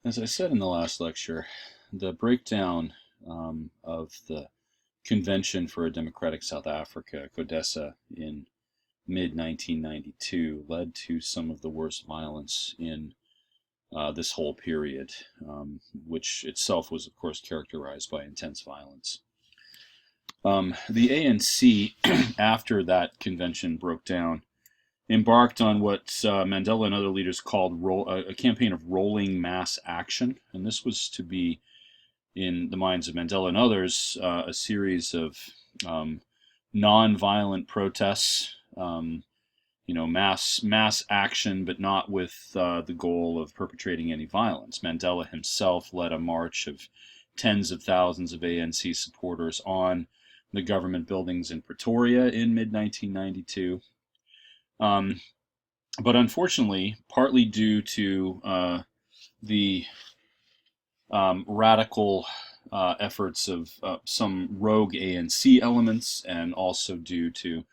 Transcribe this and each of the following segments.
As I said in the last lecture, the breakdown of the Convention for a Democratic South Africa, CODESA, in mid-1992 led to some of the worst violence in this whole period, which itself was, of course, characterized by intense violence. The ANC, after that convention broke down, embarked on what Mandela and other leaders called a campaign of rolling mass action. And this was to be, in the minds of Mandela and others, a series of non-violent protests, mass action, but not with the goal of perpetrating any violence. Mandela himself led a march of tens of thousands of ANC supporters on the government buildings in Pretoria in mid-1992. But unfortunately, partly due to the radical efforts of some rogue ANC elements, and also due to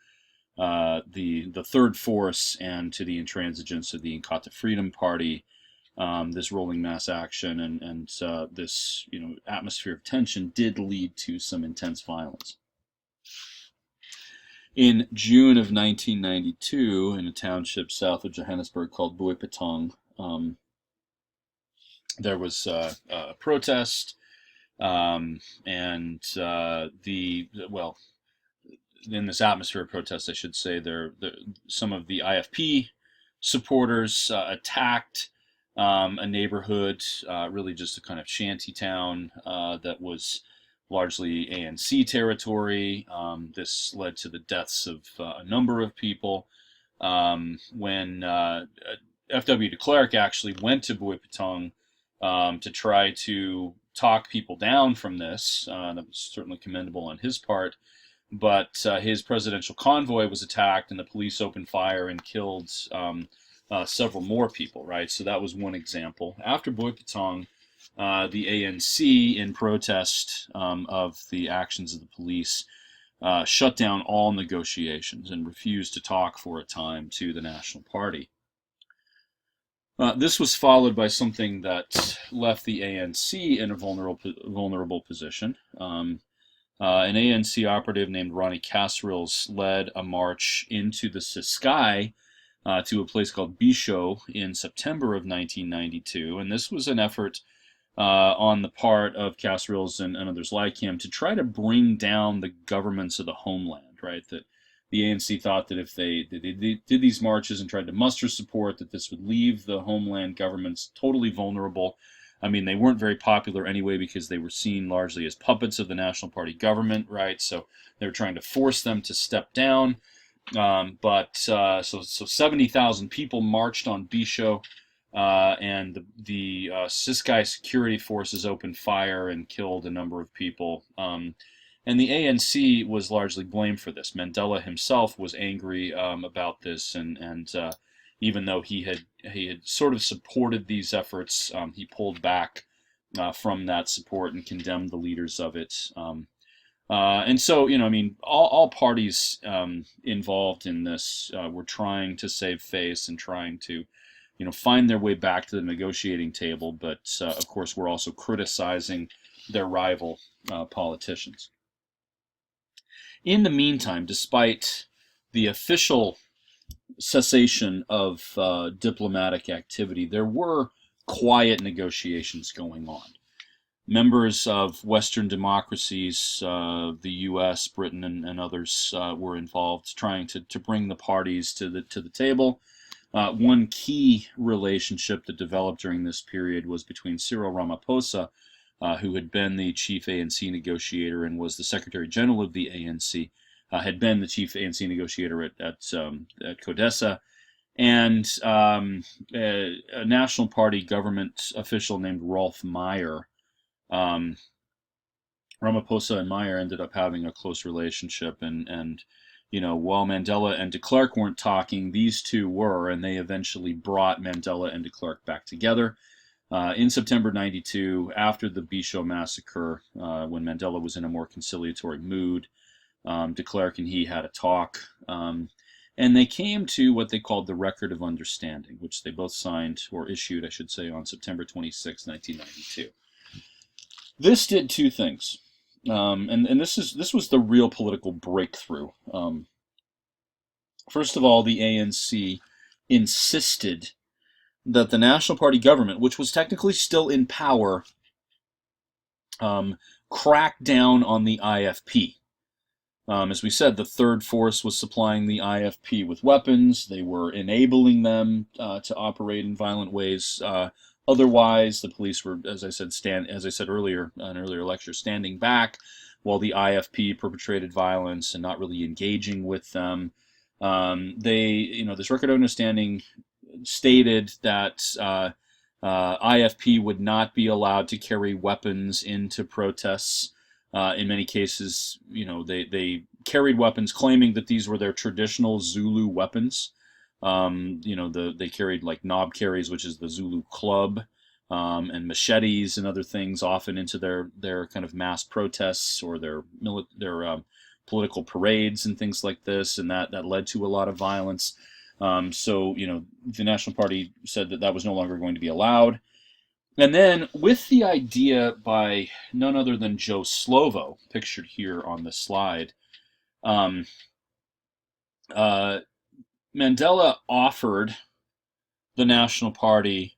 the Third Force and to the intransigence of the Inkatha Freedom Party, this rolling mass action and this atmosphere of tension did lead to some intense violence. In June of 1992, in a township south of Johannesburg called Boipatong, there was a protest, and in this atmosphere of protest, I should say, some of the IFP supporters attacked a neighborhood, really just a kind of shanty town that was largely ANC territory. This led to the deaths of a number of people. When F.W. de Klerk actually went to Boipatong to try to talk people down from this, that was certainly commendable on his part. But his presidential convoy was attacked, and the police opened fire and killed several more people. Right, so that was one example. After Boipatong, the ANC, in protest of the actions of the police, shut down all negotiations and refused to talk for a time to the National Party. This was followed by something that left the ANC in a vulnerable position. An ANC operative named Ronnie Casserills led a march into the Ciskei to a place called Bisho in September of 1992, and this was an effort on the part of Casserills and others like him to try to bring down the governments of the homeland, right? That the ANC thought that if they did these marches and tried to muster support, that this would leave the homeland governments totally vulnerable. I mean, they weren't very popular anyway because they were seen largely as puppets of the National Party government, right? So they were trying to force them to step down. So 70,000 people marched on Bisho. And the Ciskei security forces opened fire and killed a number of people. And the ANC was largely blamed for this. Mandela himself was angry about this, and even though he had sort of supported these efforts, he pulled back from that support and condemned the leaders of it. And so, all parties involved in this were trying to save face and trying to find their way back to the negotiating table, but of course we're also criticizing their rival politicians. In the meantime, despite the official cessation of diplomatic activity, there were quiet negotiations going on. Members of Western democracies, the U.S., Britain, and others were involved, trying to bring the parties to the table. One key relationship that developed during this period was between Cyril Ramaphosa, who had been the chief ANC negotiator and was the Secretary General of the ANC, had been the chief ANC negotiator at CODESA, and a National Party government official named Rolf Meyer. Ramaphosa and Meyer ended up having a close relationship, and while Mandela and de Klerk weren't talking, these two were, and they eventually brought Mandela and de Klerk back together. In September 92, after the Bisho massacre, when Mandela was in a more conciliatory mood, de Klerk and he had a talk. And they came to what they called the Record of Understanding, which they both signed, or issued, I should say, on September 26, 1992. This did two things, and this was the real political breakthrough. First of all, the ANC insisted that the National Party government, which was technically still in power, crack down on the IFP. As we said, the Third Force was supplying the IFP with weapons. They were enabling them to operate in violent ways. Otherwise, the police were, as I said earlier in an earlier lecture, standing back while the IFP perpetrated violence and not really engaging with them. This Record of Understanding stated that IFP would not be allowed to carry weapons into protests. In many cases, they carried weapons claiming that these were their traditional Zulu weapons. They carried like knob carries, which is the Zulu club, and machetes and other things often into their kind of mass protests or their political parades and things like this, and that led to a lot of violence. The National Party said that was no longer going to be allowed. And then, with the idea by none other than Joe Slovo, pictured here on the slide, Mandela offered the National Party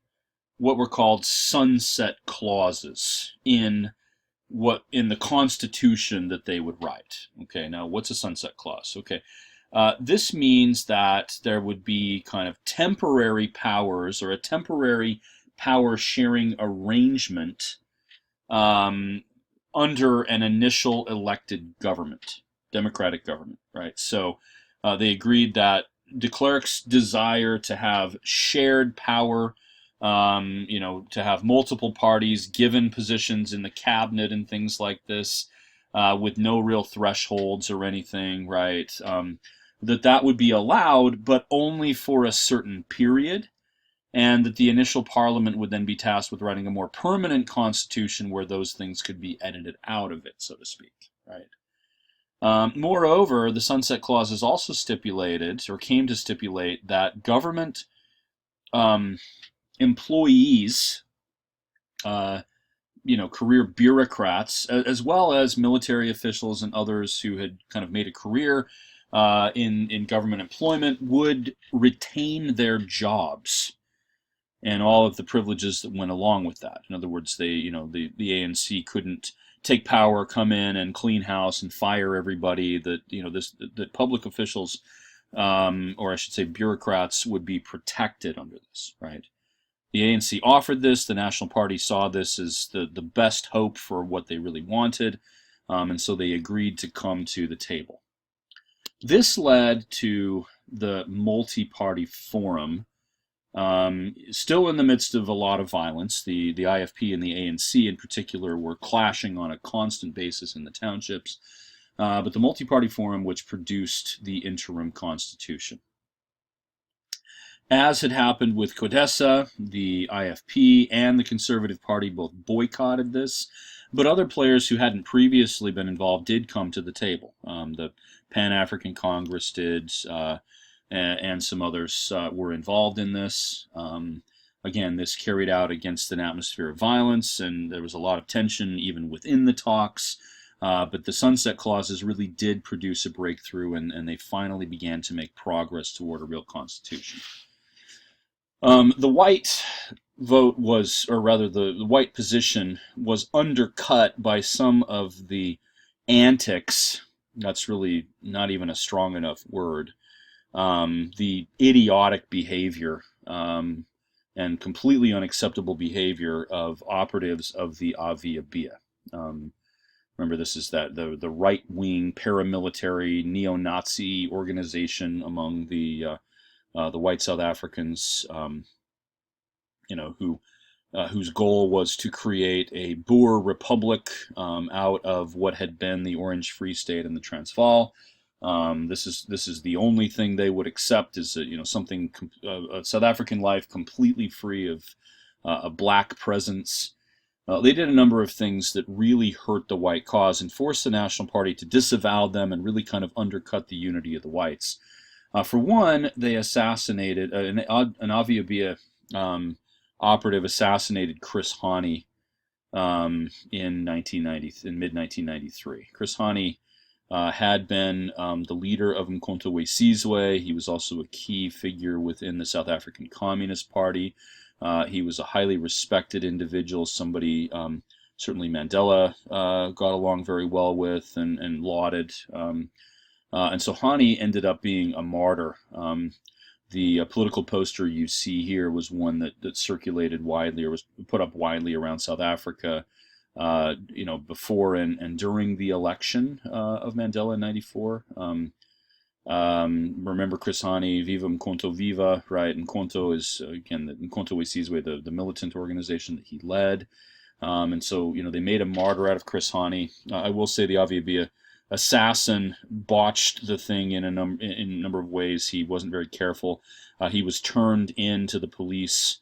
what were called sunset clauses in the Constitution that they would write. Okay, now what's a sunset clause? Okay, this means that there would be kind of temporary powers or a temporary power sharing arrangement under an initial elected government, democratic government, right? So they agreed that de Klerk's desire to have shared power, to have multiple parties given positions in the cabinet and things like this, with no real thresholds or anything, right? That would be allowed, but only for a certain period, and that the initial parliament would then be tasked with writing a more permanent constitution where those things could be edited out of it, so to speak, right? Moreover, the sunset clauses also stipulated, or came to stipulate, that government employees, career bureaucrats, as well as military officials and others who had kind of made a career in government employment, would retain their jobs and all of the privileges that went along with that. In other words, the ANC couldn't take power, come in and clean house and fire everybody. That public officials, or I should say bureaucrats, would be protected under this, right? The ANC offered this. The National Party saw this as the best hope for what they really wanted, and so they agreed to come to the table. This led to the multi-party forum, still in the midst of a lot of violence. The IFP and the ANC in particular were clashing on a constant basis in the townships, but the multi-party forum which produced the Interim Constitution. As had happened with CODESA, the IFP and the Conservative Party both boycotted this, but other players who hadn't previously been involved did come to the table. The Pan-African Congress did, and some others were involved in this. Again, this carried out against an atmosphere of violence, and there was a lot of tension even within the talks. But the sunset clauses really did produce a breakthrough, and they finally began to make progress toward a real constitution. The white vote was, or rather the white position was undercut by some of the antics. That's really not even a strong enough word. The idiotic behavior and completely unacceptable behavior of operatives of the Avia-Bia. Remember, this is the right-wing paramilitary neo-Nazi organization among the white South Africans, whose goal was to create a Boer republic out of what had been the Orange Free State and the Transvaal. This is the only thing they would accept, is something, a South African life completely free of a black presence. They did a number of things that really hurt the white cause and forced the National Party to disavow them and really kind of undercut the unity of the whites. For one, they assassinated an Aviabia operative assassinated Chris Hani in mid 1993. Chris Hani had been the leader of Mkhonto we Sizwe. He was also a key figure within the South African Communist Party. He was a highly respected individual, somebody certainly Mandela got along very well with and lauded. And so Hani ended up being a martyr. The political poster you see here was one that circulated widely or was put up widely around South Africa, before and during the election of Mandela in '94. Remember Chris Hani, Viva Mkhonto Viva, right? Mkhonto is, again, the Mkhonto we Sizwe, the militant organization that he led. And so, they made a martyr out of Chris Hani. I will say the Aviabia assassin botched the thing in a number of ways. He wasn't very careful. He was turned in to the police,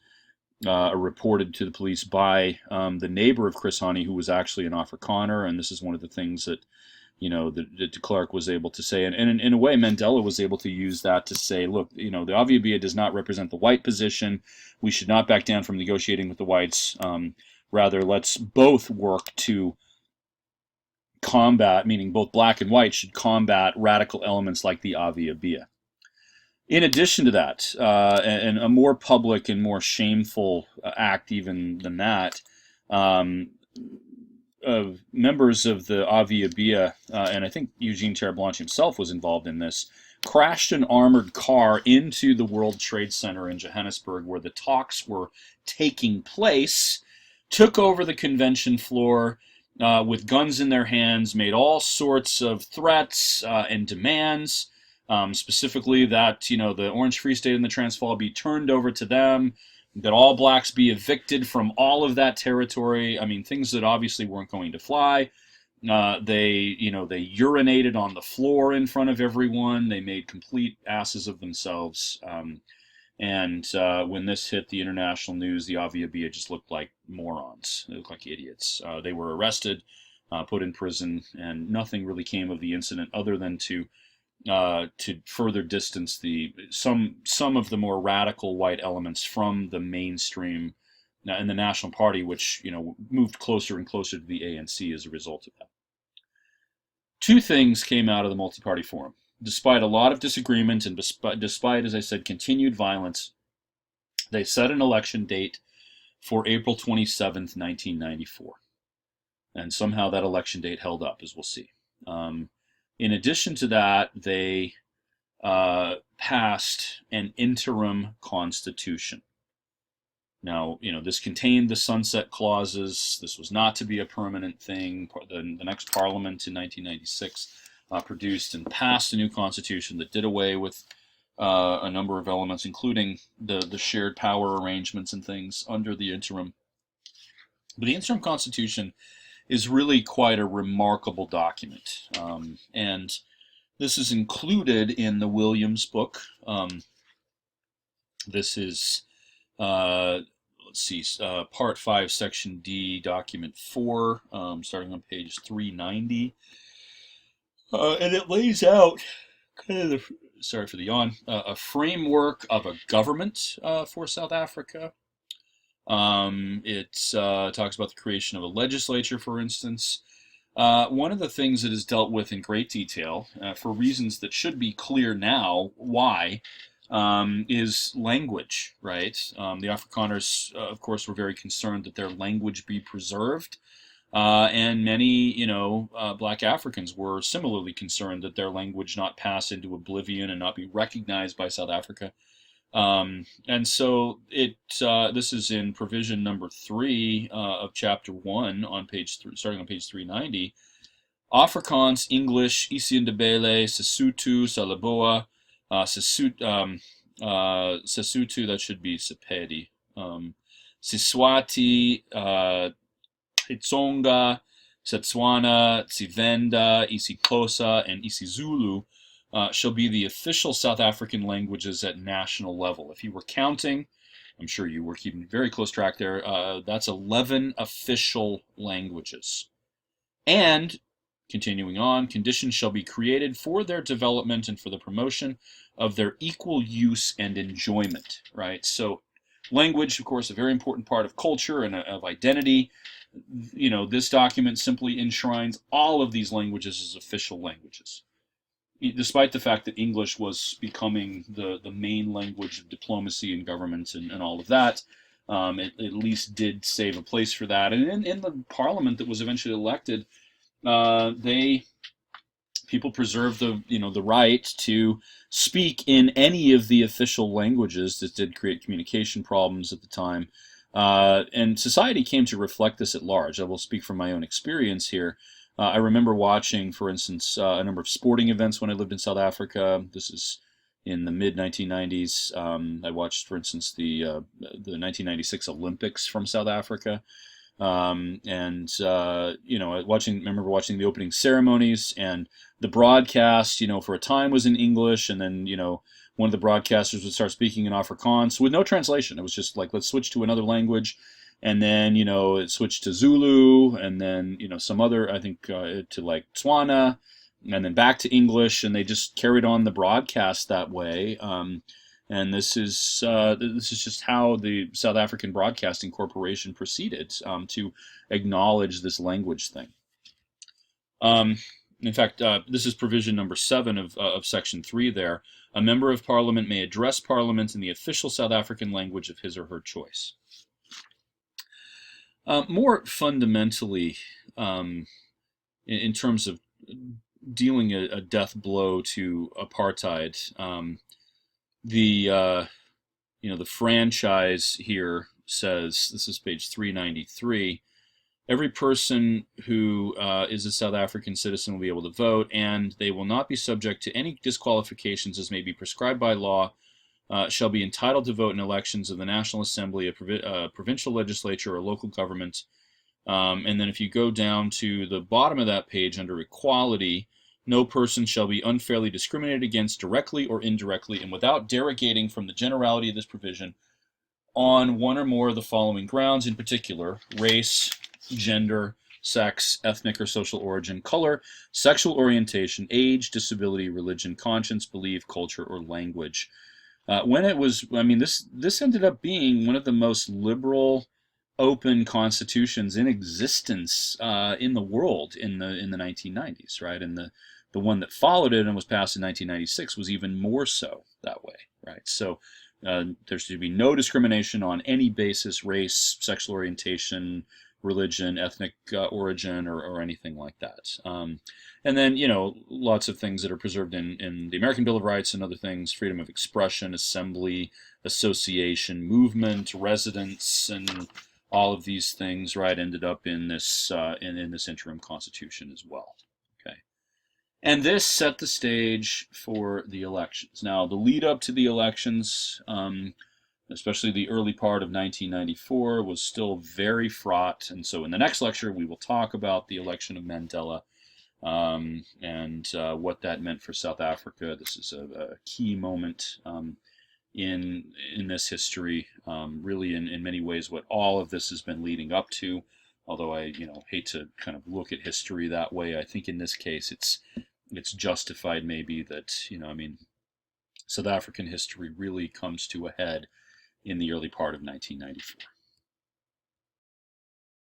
reported to the police by the neighbor of Chris Hani, who was actually an Afrikaner, and this is one of the things that that de Klerk was able to say, and in a way Mandela was able to use that to say, look, the Aviabia does not represent the white position. We should not back down from negotiating with the whites. Rather, let's both work to combat, meaning both black and white should combat radical elements like the Aviabia. In addition to that, and a more public and more shameful act even than that, members of the Aviabia, and I think Eugene Terreblanche himself was involved in this, crashed an armored car into the World Trade Center in Johannesburg where the talks were taking place, took over the convention floor with guns in their hands, made all sorts of threats and demands, specifically that the Orange Free State and the Transvaal be turned over to them, that all blacks be evicted from all of that territory. I mean, things that obviously weren't going to fly. They urinated on the floor in front of everyone. They made complete asses of themselves. And when this hit the international news, the Aviabia just looked like morons. They looked like idiots. They were arrested, put in prison, and nothing really came of the incident other than to further distance some of the more radical white elements from the mainstream in the National Party, which moved closer and closer to the ANC as a result of that. Two things came out of the multi-party forum. Despite a lot of disagreement and despite, as I said, continued violence, they set an election date for April 27th, 1994. And somehow that election date held up, as we'll see. In addition to that, they passed an interim constitution. Now, this contained the sunset clauses. This was not to be a permanent thing. The next parliament in 1996 produced and passed a new constitution that did away with a number of elements, including the shared power arrangements and things under the interim. But the interim constitution is really quite a remarkable document. And this is included in the Williams book. This is, Part 5, Section D, Document 4, starting on page 390. And it lays out, sorry for the yawn, a framework of a government for South Africa. It talks about the creation of a legislature, for instance. One of the things that is dealt with in great detail, for reasons that should be clear now, why, is language, right? The Afrikaners, of course, were very concerned that their language be preserved. And many, black Africans were similarly concerned that their language not pass into oblivion and not be recognized by South Africa. And so this is in provision number 3 of chapter 1 on page 3, starting on page 390. Afrikaans, English, isiNdebele, Sesotho, Salaboa, Sesotho, that should be Sepedi, Siswati, Xitsonga, Setswana, Tsivenda, isiXhosa, and isiZulu shall be the official South African languages at national level. If you were counting, I'm sure you were keeping very close track there, that's 11 official languages. And Continuing on, conditions shall be created for their development and for the promotion of their equal use and enjoyment, right? So language, of course, a very important part of culture and of identity. This document simply enshrines all of these languages as official languages, despite the fact that English was becoming the main language of diplomacy and government and all of that. It at least did save a place for that. And in the parliament that was eventually elected, people preserved the right to speak in any of the official languages. This did create communication problems at the time, and society came to reflect this at large. I will speak from my own experience here. I remember watching, for instance, a number of sporting events when I lived in South Africa. This is in the mid 1990s. I watched, for instance, the 1996 Olympics from South Africa. Remember watching the opening ceremonies, and the broadcast, for a time was in English, and then, one of the broadcasters would start speaking in Afrikaans with no translation. It was just like, let's switch to another language. And then, it switched to Zulu, and then, some other, I think, to like Tswana, and then back to English, and they just carried on the broadcast that way. And this is just how the South African Broadcasting Corporation proceeded to acknowledge this language thing. In fact, this is provision number 7 of Section 3 there. A member of Parliament may address Parliament in the official South African language of his or her choice. More fundamentally, in terms of dealing a death blow to apartheid, the franchise here says, this is page 393, every person who is a South African citizen will be able to vote, and they will not be subject to any disqualifications as may be prescribed by law, shall be entitled to vote in elections of the National Assembly, a provincial legislature, or local government. And then if you go down to the bottom of that page under equality, no person shall be unfairly discriminated against directly or indirectly and without derogating from the generality of this provision on one or more of the following grounds, in particular, race, gender, sex, ethnic or social origin, color, sexual orientation, age, disability, religion, conscience, belief, culture, or language. This ended up being one of the most liberal, open constitutions in existence in the world in the 1990s, right? And the one that followed it and was passed in 1996 was even more so that way, right? So there should be no discrimination on any basis: race, sexual orientation, religion, ethnic origin, or anything like that. And then, lots of things that are preserved in the American Bill of Rights and other things: freedom of expression, assembly, association, movement, residence, and all of these things, right, ended up in this in this interim constitution as well. Okay, and this set the stage for the elections. Now, the lead up to the elections, especially the early part of 1994, was still very fraught. And so in the next lecture, we will talk about the election of Mandela and what that meant for South Africa. This is a key moment in this history, really in many ways what all of this has been leading up to. Although I hate to kind of look at history that way, I think in this case it's justified maybe that South African history really comes to a head in the early part of 1994.